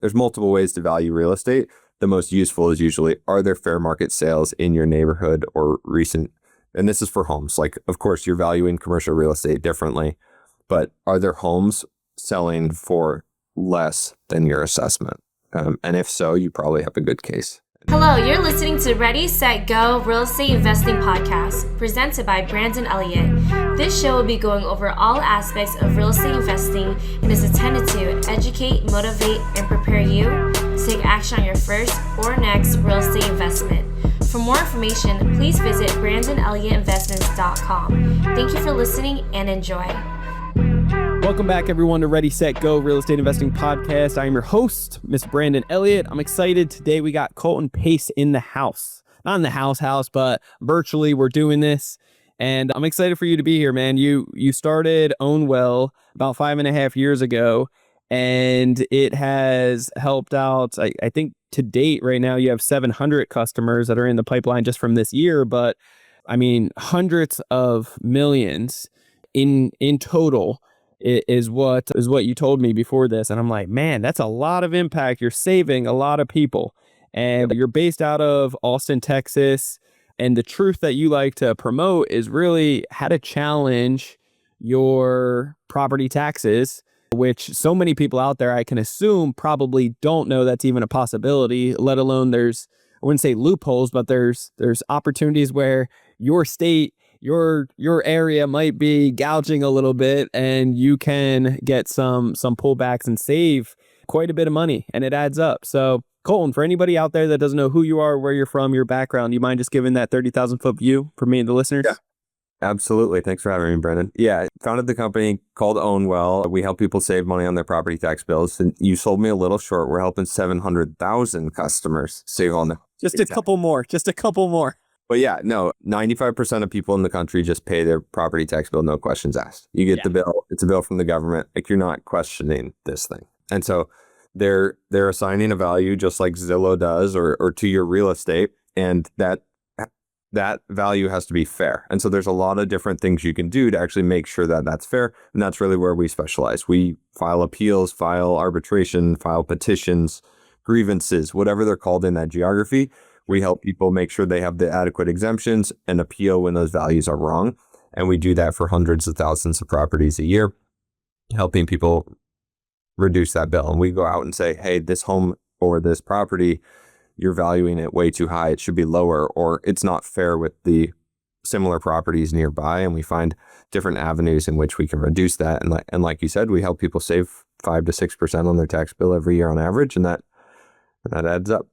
there's multiple ways to value real estate. The most useful is usually, are there fair market sales in your neighborhood or recent? And this is for homes. Like, of course, you're valuing commercial real estate differently, but are there homes selling for less than your assessment? And if so, you probably have a good case. Hello, you're listening to Ready, Set, Go Real Estate Investing Podcast, presented by Brandon Elliott. This show will be going over all aspects of real estate investing and is intended to educate, motivate, and prepare you to take action on your first or next real estate investment. For more information, please visit BrandonElliottInvestments.com. Thank you for listening and enjoy. Welcome back, everyone, to Ready, Set, Go Real Estate Investing Podcast. I am your host, Mr. Brandon Elliott. I'm excited. Today we got Colton Pace in the house. Not in the house, but virtually we're doing this. And I'm excited for you to be here, man. You started Own Well about 5.5 years ago, and it has helped out, I think to date right now, you have 700 customers that are in the pipeline just from this year. But I mean, hundreds of millions in total is what you told me before this. And I'm like, man, that's a lot of impact. You're saving a lot of people. And you're based out of Austin, Texas. And the truth that you like to promote is really how to challenge your property taxes, which so many people out there, I can assume, probably don't know that's even a possibility, let alone I wouldn't say loopholes, but there's opportunities where your state, your area might be gouging a little bit, and you can get some pullbacks and save quite a bit of money, and it adds up. So Colton, for anybody out there that doesn't know who you are, where you're from, your background, you mind just giving that 30,000 foot view for me and the listeners? Yeah, absolutely. Thanks for having me, Brendan. Yeah, founded the company called Own Well. We help people save money on their property tax bills. And you sold me a little short. We're helping 700,000 customers save on their Just a couple more. But yeah, no, 95% of people in the country just pay their property tax bill, no questions asked. You get the bill, it's a bill from the government. Like, you're not questioning this thing. And so they're assigning a value just like Zillow does or to your real estate. And that value has to be fair. And so there's a lot of different things you can do to actually make sure that that's fair. And that's really where we specialize. We file appeals, file arbitration, file petitions, grievances, whatever they're called in that geography. We help people make sure they have the adequate exemptions and appeal when those values are wrong. And we do that for hundreds of thousands of properties a year, helping people reduce that bill. And we go out and say, hey, this home or this property, you're valuing it way too high. It should be lower, or it's not fair with the similar properties nearby. And we find different avenues in which we can reduce that. And like you said, we help people save 5 to 6% on their tax bill every year on average. And that adds up.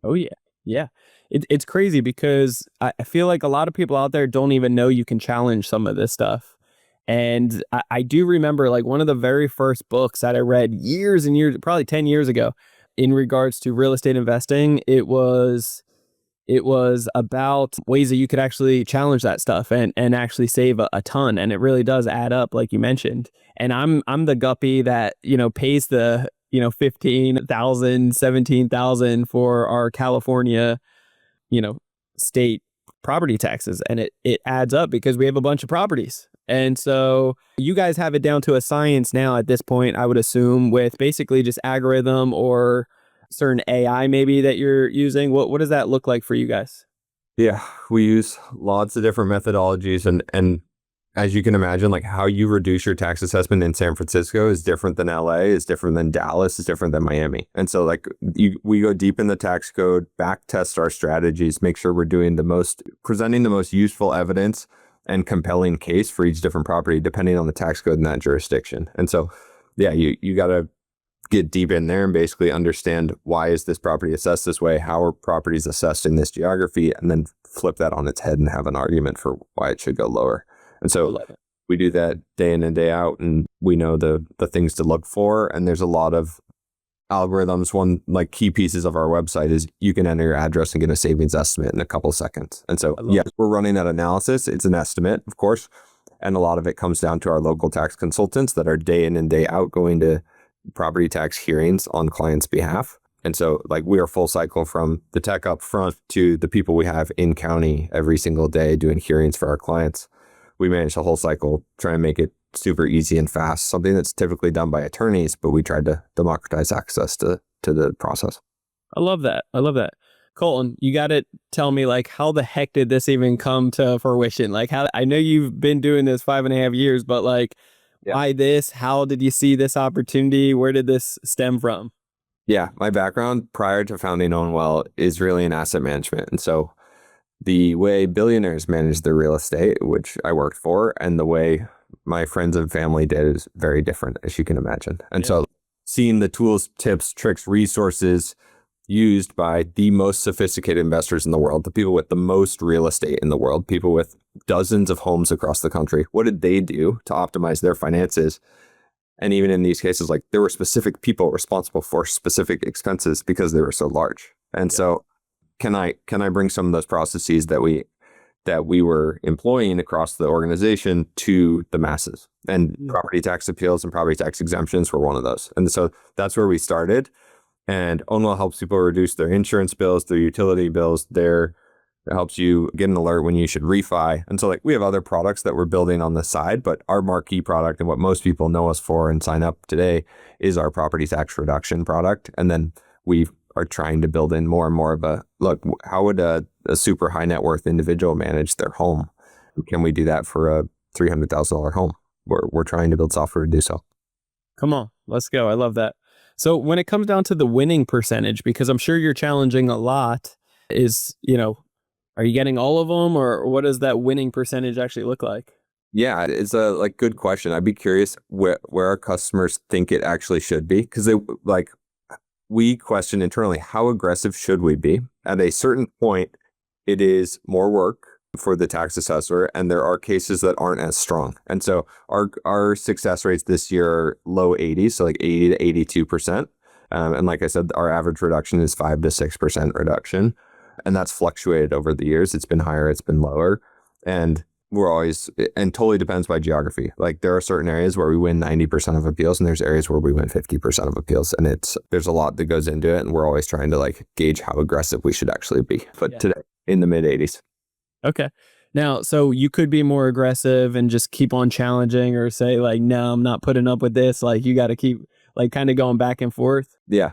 Oh, yeah. Yeah. It's crazy because I feel like a lot of people out there don't even know you can challenge some of this stuff. And I do remember, like, one of the very first books that I read years and years, probably 10 years ago, in regards to real estate investing, it was about ways that you could actually challenge that stuff and actually save a ton. And it really does add up, like you mentioned. And I'm the guppy that, pays the, 15,000, 17,000 for our California, state property taxes. And it adds up because we have a bunch of properties. And so you guys have it down to a science now at this point, I would assume, with basically just algorithm or certain AI maybe that you're using. What does that look like for you guys? Yeah, we use lots of different methodologies, and as you can imagine, like, how you reduce your tax assessment in San Francisco is different than LA, is different than Dallas, is different than Miami. And so, like, we go deep in the tax code, back test our strategies, make sure we're presenting the most useful evidence and compelling case for each different property, depending on the tax code in that jurisdiction. And so, yeah, you got to get deep in there and basically understand, why is this property assessed this way? How are properties assessed in this geography? And then flip that on its head and have an argument for why it should go lower. And so we do that day in and day out, and we know the things to look for. And there's a lot of algorithms. One, like, key pieces of our website is you can enter your address and get a savings estimate in a couple seconds. And so, yes, we're running that analysis. It's an estimate, of course. And a lot of it comes down to our local tax consultants that are day in and day out going to property tax hearings on clients' behalf. And so, like, we are full cycle from the tech up front to the people we have in county every single day doing hearings for our clients. We manage the whole cycle, try and make it super easy and fast, something that's typically done by attorneys, but we tried to democratize access to to the process. I love that. I love that. Colton, you got to tell me, like, how the heck did this even come to fruition? Like, how, I know you've been doing this 5.5 years, but like, why this? How did you see this opportunity? Where did this stem from? Yeah, my background prior to founding Ownwell is really in asset management. And so the way billionaires manage their real estate, which I worked for, and the way my friends and family did is very different, as you can imagine. And so seeing the tools, tips, tricks, resources used by the most sophisticated investors in the world, the people with the most real estate in the world, people with dozens of homes across the country, what did they do to optimize their finances? And even in these cases, like, there were specific people responsible for specific expenses because they were so large. And so can I bring some of those processes that we were employing across the organization to the masses? And property tax appeals and property tax exemptions were one of those. And so that's where we started. And Ownwell helps people reduce their insurance bills, their utility bills, it helps you get an alert when you should refi. And so, like, we have other products that we're building on the side, but our marquee product and what most people know us for and sign up today is our property tax reduction product. And then we are trying to build in more and more of a, look, how would a super high net worth individual manage their home? Can we do that for a $300,000 home? We're trying to build software to do so. Come on, let's go. I love that. So when it comes down to the winning percentage, because I'm sure you're challenging a lot, are you getting all of them, or what does that winning percentage actually look like? Yeah, it's a good question. I'd be curious where our customers think it actually should be, because we question internally, how aggressive should we be? At a certain point, it is more work for the tax assessor, and there are cases that aren't as strong. And so our success rates this year are low 80s, so like 80 to 82%. And like I said, our average reduction is 5 to 6% reduction. And that's fluctuated over the years. It's been higher, it's been lower. And and totally depends by geography. Like, there are certain areas where we win 90% of appeals, and there's areas where we win 50% of appeals. And there's a lot that goes into it. And we're always trying to, like, gauge how aggressive we should actually be. But today, in the mid 80s. Okay. Now, so you could be more aggressive and just keep on challenging, or say, like, no, I'm not putting up with this. Like, you got to keep, like, kind of going back and forth. Yeah.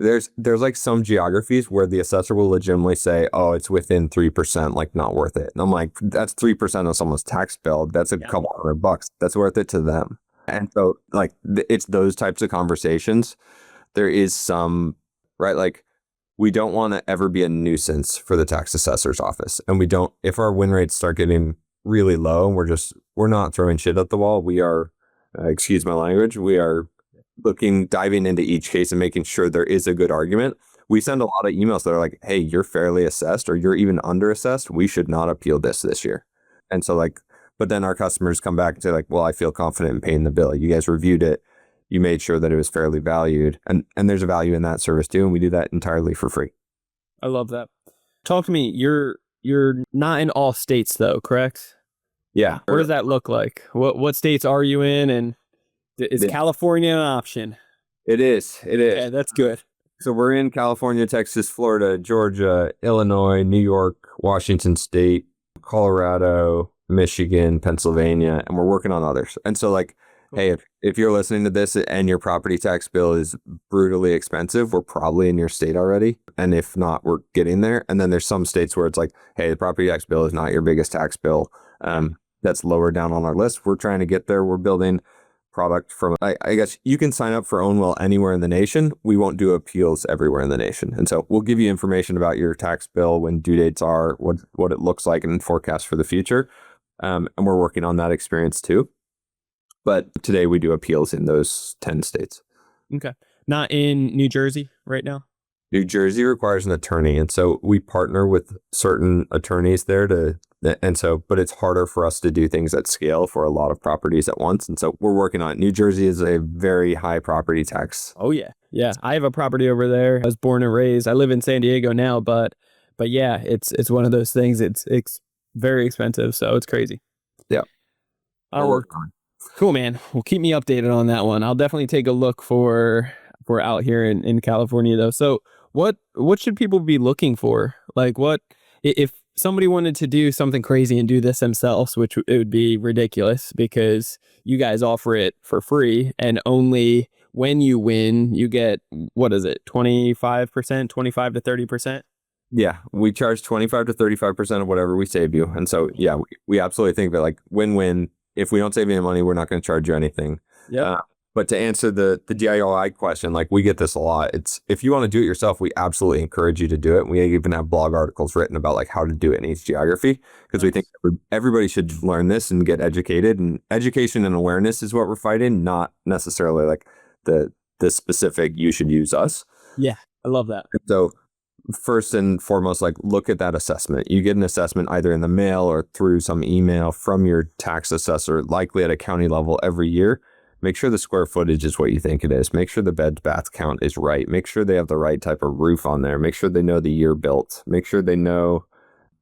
There's like some geographies where the assessor will legitimately say, oh, it's within 3%, like, not worth it. And I'm like, that's 3% of someone's tax bill. That's a couple $100. That's worth it to them. And so, like, it's those types of conversations. There is some, right? Like, we don't want to ever be a nuisance for the tax assessor's office. And if our win rates start getting really low and we're not throwing shit at the wall, we are, excuse my language, we are diving into each case and making sure there is a good argument. We send a lot of emails that are like, hey, you're fairly assessed, or you're even under assessed. We should not appeal this year. And so, like, but then our customers come back and say, like, well, I feel confident in paying the bill. You guys reviewed it. You made sure that it was fairly valued, and there's a value in that service too. And we do that entirely for free. I love that. Talk to me. You're not in all states though, correct? Yeah. What does that look like? What states are you in? And is California an option? It is. Yeah, that's good. So we're in California, Texas, Florida, Georgia, Illinois, New York, Washington State, Colorado, Michigan, Pennsylvania, and we're working on others. And so, like, hey, if you're listening to this and your property tax bill is brutally expensive, we're probably in your state already. And if not, we're getting there. And then there's some states where it's like, hey, the property tax bill is not your biggest tax bill. That's lower down on our list. We're trying to get there. We're building product from, I guess you can sign up for Ownwell anywhere in the nation. We won't do appeals everywhere in the nation. And so we'll give you information about your tax bill, when due dates are, what it looks like, and forecast for the future. And we're working on that experience too. But today we do appeals in those 10 states. Okay. Not in New Jersey right now? New Jersey requires an attorney. And so we partner with certain attorneys there but it's harder for us to do things at scale for a lot of properties at once. And so we're working on it. New Jersey is a very high property tax. Oh, yeah. Yeah. I have a property over there. I was born and raised. I live in San Diego now, but yeah, it's one of those things. It's very expensive. So it's crazy. Yeah. I'll work on it. Cool, man. Well, keep me updated on that one. I'll definitely take a look for out here in California, though. So what should people be looking for? Like, what if somebody wanted to do something crazy and do this themselves, which it would be ridiculous because you guys offer it for free and only when you win, you get, what is it, 25%, 25 to 30%? Yeah, we charge 25 to 35% of whatever we save you. And so, yeah, we absolutely think that like win-win. If we don't save any money, we're not going to charge you anything. Yep. But to answer the DIY question, like we get this a lot. It's if you want to do it yourself, we absolutely encourage you to do it. We even have blog articles written about like how to do it in each geography because we think everybody should learn this and get educated. And education and awareness is what we're fighting, not necessarily like the specific you should use us. Yeah, I love that. So first and foremost, like look at that assessment. You get an assessment either in the mail or through some email from your tax assessor, likely at a county level every year. Make sure the square footage is what you think it is. Make sure the bed bath count is right. Make sure they have the right type of roof on there. Make sure they know the year built. Make sure they know,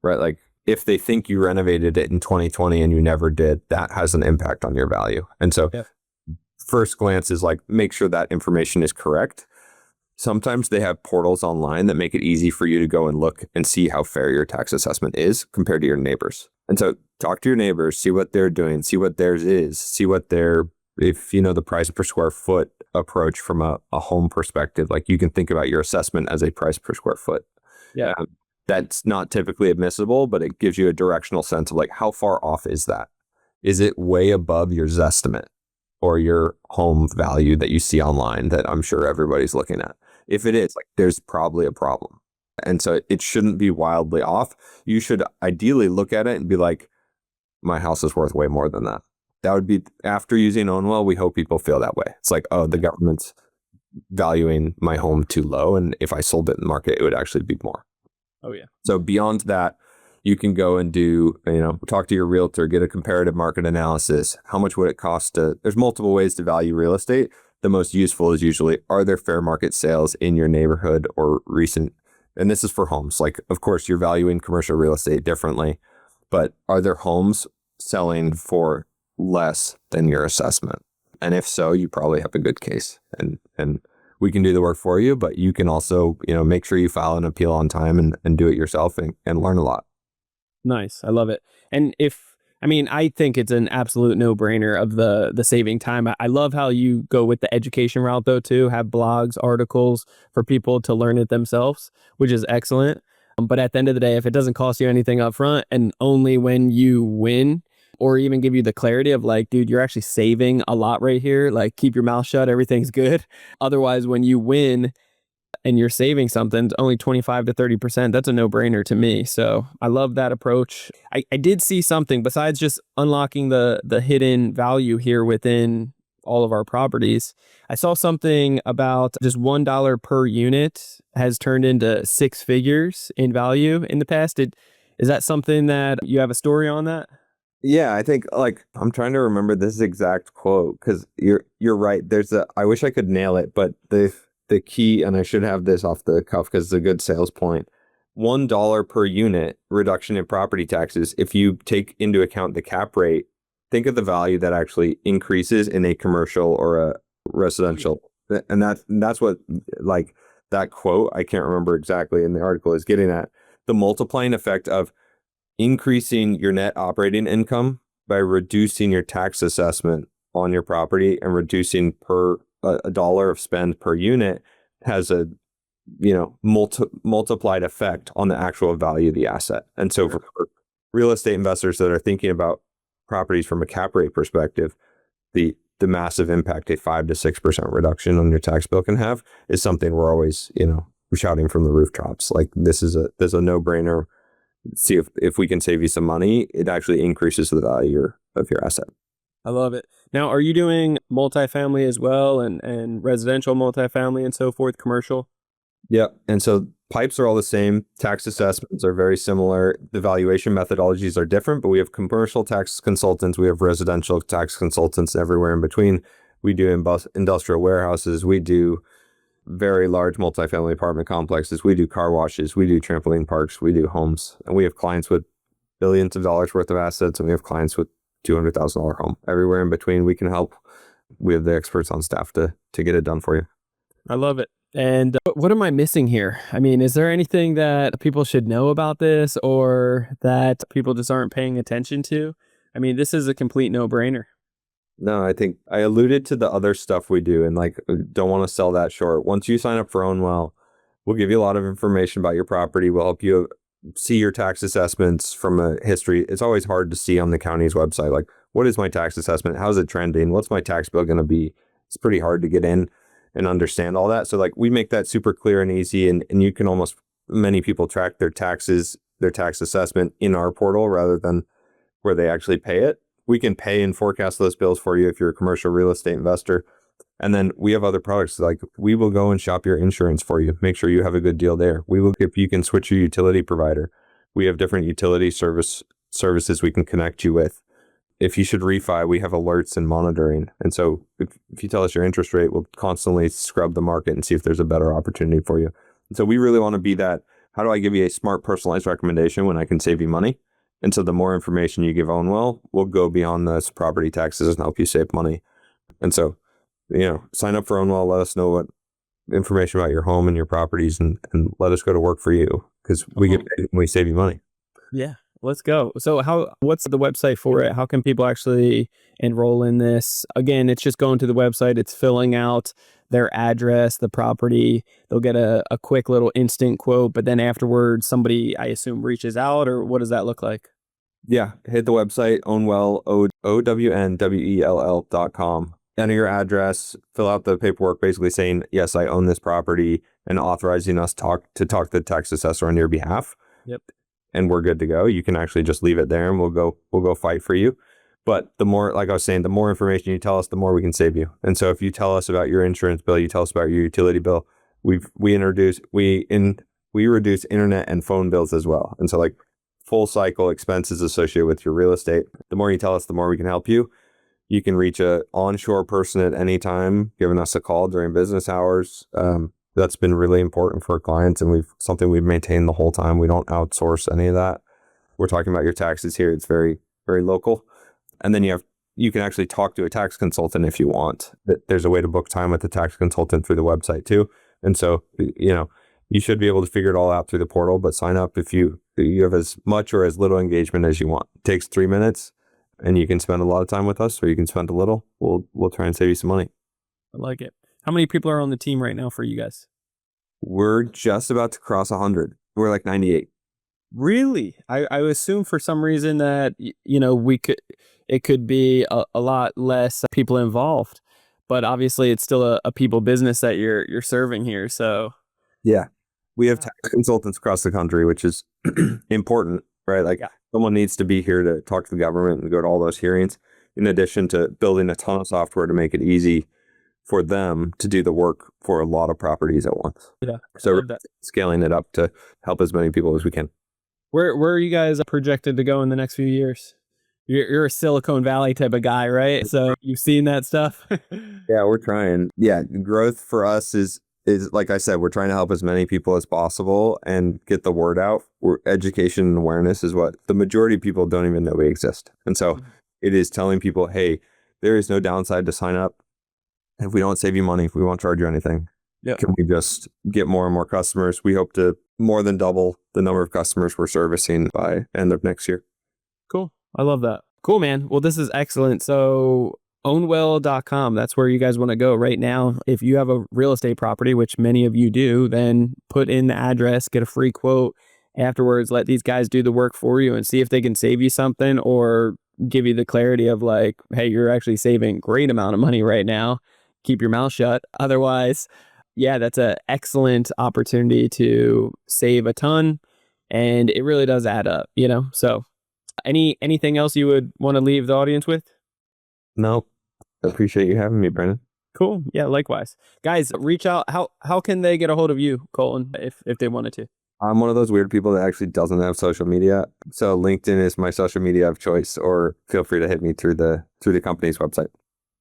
right? Like if they think you renovated it in 2020 and you never did, that has an impact on your value. And so first glance is like, make sure that information is correct. Sometimes they have portals online that make it easy for you to go and look and see how fair your tax assessment is compared to your neighbors. And so talk to your neighbors, see what they're doing, see what theirs is, see what their, if you know the price per square foot approach from a home perspective, like you can think about your assessment as a price per square foot. Yeah. That's not typically admissible, but it gives you a directional sense of like, how far off is that? Is it way above your Zestimate or your home value that you see online that I'm sure everybody's looking at? If it is, like, there's probably a problem. And so it shouldn't be wildly off. You should ideally look at it and be like, my house is worth way more than that. That would be, after using Ownwell, we hope people feel that way. It's like, oh, the government's valuing my home too low. And if I sold it in the market, it would actually be more. Oh, yeah. So beyond that, you can go and do, talk to your realtor, get a comparative market analysis. How much would it cost to, there's multiple ways to value real estate. The most useful is usually, are there fair market sales in your neighborhood or recent? And this is for homes. Like, of course, you're valuing commercial real estate differently, but are there homes selling for less than your assessment? And if so, you probably have a good case. And we can do the work for you, but you can also, make sure you file an appeal on time and do it yourself and learn a lot. Nice. I love it. And I think it's an absolute no-brainer of the saving time. I love how you go with the education route though too, have blogs, articles for people to learn it themselves, which is excellent. But at the end of the day, if it doesn't cost you anything up front and only when you win, or even give you the clarity of like, dude, you're actually saving a lot right here. Like, keep your mouth shut. Everything's good. Otherwise, when you win and you're saving something, only 25 to 30%, that's a no-brainer to me. So I love that approach. I did see something besides just unlocking the hidden value here within all of our properties. I saw something about just $1 per unit has turned into six figures in value in the past. Is that something that you have a story on that? Yeah, I think I'm trying to remember this exact quote because you're right. I wish I could nail it, but the key, and I should have this off the cuff because it's a good sales point. $1 per unit reduction in property taxes. If you take into account the cap rate, think of the value that actually increases in a commercial or a residential. And that's what, like, that quote, I can't remember exactly in the article, is getting at. The multiplying effect of increasing your net operating income by reducing your tax assessment on your property and reducing a dollar of spend per unit has a multiplied effect on the actual value of the asset. And so for real estate investors that are thinking about properties from a cap rate perspective, the massive impact a 5 to 6% reduction on your tax bill can have is something we're always shouting from the rooftops. Like, there's a no-brainer. See if we can save you some money, it actually increases the value of your asset. I love it. Now, are you doing multifamily as well and residential multifamily and so forth, commercial? Yep. And so pipes are all the same. Tax assessments are very similar. The valuation methodologies are different, but we have commercial tax consultants. We have residential tax consultants everywhere in between. We do industrial warehouses. We do very large multifamily apartment complexes. We do car washes. We do trampoline parks. We do homes. And we have clients with billions of dollars worth of assets, and we have clients with $200,000 home. Everywhere in between, we can help. We have the experts on staff to get it done for you. I love it. And what am I missing here? Is there anything that people should know about this or that people just aren't paying attention to? This is a complete no-brainer. No, I think I alluded to the other stuff we do and like don't want to sell that short. Once you sign up for OwnWell, we'll give you a lot of information about your property. We'll help you see your tax assessments from a history. It's always hard to see on the county's website. Like, what is my tax assessment? How's it trending? What's my tax bill going to be? It's pretty hard to get in and understand all that. So like we make that super clear and easy, and you can almost, many people track their taxes, their tax assessment in our portal rather than where they actually pay it. We can pay and forecast those bills for you if you're a commercial real estate investor. And then we have other products like we will go and shop your insurance for you. Make sure you have a good deal there. We will, if you can switch your utility provider. We have different utility services we can connect you with. If you should refi, we have alerts and monitoring. And so if you tell us your interest rate, we'll constantly scrub the market and see if there's a better opportunity for you. And so we really want to be that, how do I give you a smart personalized recommendation when I can save you money? And so the more information you give OwnWell, we'll go beyond this property taxes and help you save money. And so, sign up for OwnWell, let us know what information about your home and your properties and let us go to work for you because we get paid and we save you money. Yeah, let's go. So what's the website for it? How can people actually enroll in this? Again, it's just going to the website. It's filling out their address, the property. They'll get a quick little instant quote, but then afterwards somebody, I assume, reaches out, or what does that look like? Yeah, hit the website, OwnWell, OWNWELL.com. Enter your address, fill out the paperwork basically saying, yes, I own this property and authorizing us to talk to the tax assessor on your behalf. Yep. And we're good to go. You can actually just leave it there and we'll go fight for you. But the more, like I was saying, the more information you tell us, the more we can save you. And so if you tell us about your insurance bill, you tell us about your utility bill, we reduce internet and phone bills as well. And so like full cycle expenses associated with your real estate. The more you tell us, the more we can help you. You can reach a onshore person at any time, giving us a call during business hours. That's been really important for our clients, and something we've maintained the whole time. We don't outsource any of that. We're talking about your taxes here. It's very, very local. And then you can actually talk to a tax consultant if you want. There's a way to book time with the tax consultant through the website too. And so, you should be able to figure it all out through the portal, but sign up if you have as much or as little engagement as you want. It takes 3 minutes and you can spend a lot of time with us or you can spend a little. We'll try and save you some money. I like it. How many people are on the team right now for you guys? We're just about to cross 100. We're like 98. Really? I assume for some reason that, it could be a lot less people involved, but obviously it's still a people business that you're serving here. So yeah, we have tax consultants across the country, which is important, right? Like someone needs to be here to talk to the government and go to all those hearings, in addition to building a ton of software to make it easy for them to do the work for a lot of properties at once. Yeah. So we're scaling it up to help as many people as we can. Where are you guys projected to go in the next few years? You're a Silicon Valley type of guy, right? So you've seen that stuff. Yeah, we're trying. Yeah, growth for us is like I said, we're trying to help as many people as possible and get the word out. Education and awareness is what the majority of people don't even know we exist. And so it is telling people, hey, there is no downside to sign up. If we don't save you money, if we won't charge you anything, can we just get more and more customers? We hope to more than double the number of customers we're servicing by end of next year. Cool. I love that. Cool, man. Well, this is excellent. So ownwell.com, that's where you guys want to go right now. If you have a real estate property, which many of you do, then put in the address, get a free quote. Afterwards, let these guys do the work for you and see if they can save you something or give you the clarity of like, hey, you're actually saving a great amount of money right now. Keep your mouth shut. Otherwise, yeah, that's an excellent opportunity to save a ton. And it really does add up, So anything else you would want to leave the audience with? No, I appreciate you having me, Brandon. Cool. Yeah, likewise. Guys, reach out. How can they get a hold of you, Colton, if they wanted to? I'm one of those weird people that actually doesn't have social media. So LinkedIn is my social media of choice, or feel free to hit me through the company's website.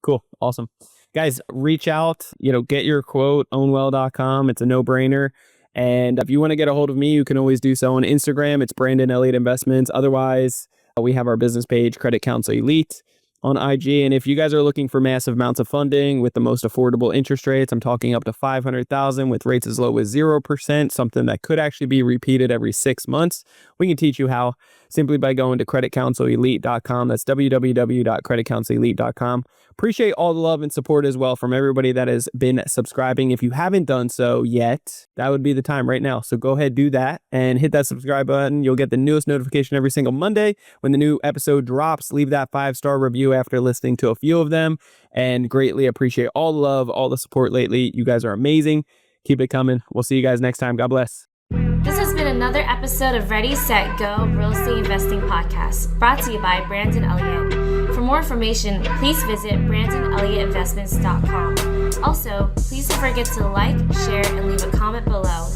Cool. Awesome. Guys, reach out, get your quote, ownwell.com. It's a no-brainer. And if you want to get a hold of me, you can always do so on Instagram. It's Brandon Elliott Investments. Otherwise, we have our business page, Credit Counsel Elite, on IG. And if you guys are looking for massive amounts of funding with the most affordable interest rates, I'm talking up to $500,000 with rates as low as 0%, something that could actually be repeated every 6 months. We can teach you how simply by going to creditcounselelite.com. That's www.creditcounselelite.com. Appreciate all the love and support as well from everybody that has been subscribing. If you haven't done so yet, that would be the time right now. So go ahead, do that and hit that subscribe button. You'll get the newest notification every single Monday when the new episode drops. Leave that 5-star review after listening to a few of them, and greatly appreciate all the love, all the support lately. You guys are amazing. Keep it coming. We'll see you guys next time. God bless. This has been another episode of Ready, Set, Go Real Estate Investing Podcast, brought to you by Brandon Elliott. For more information, please visit BrandonElliottInvestments.com. Also, please don't forget to like, share, and leave a comment below.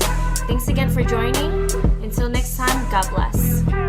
Thanks again for joining. Until next time, God bless.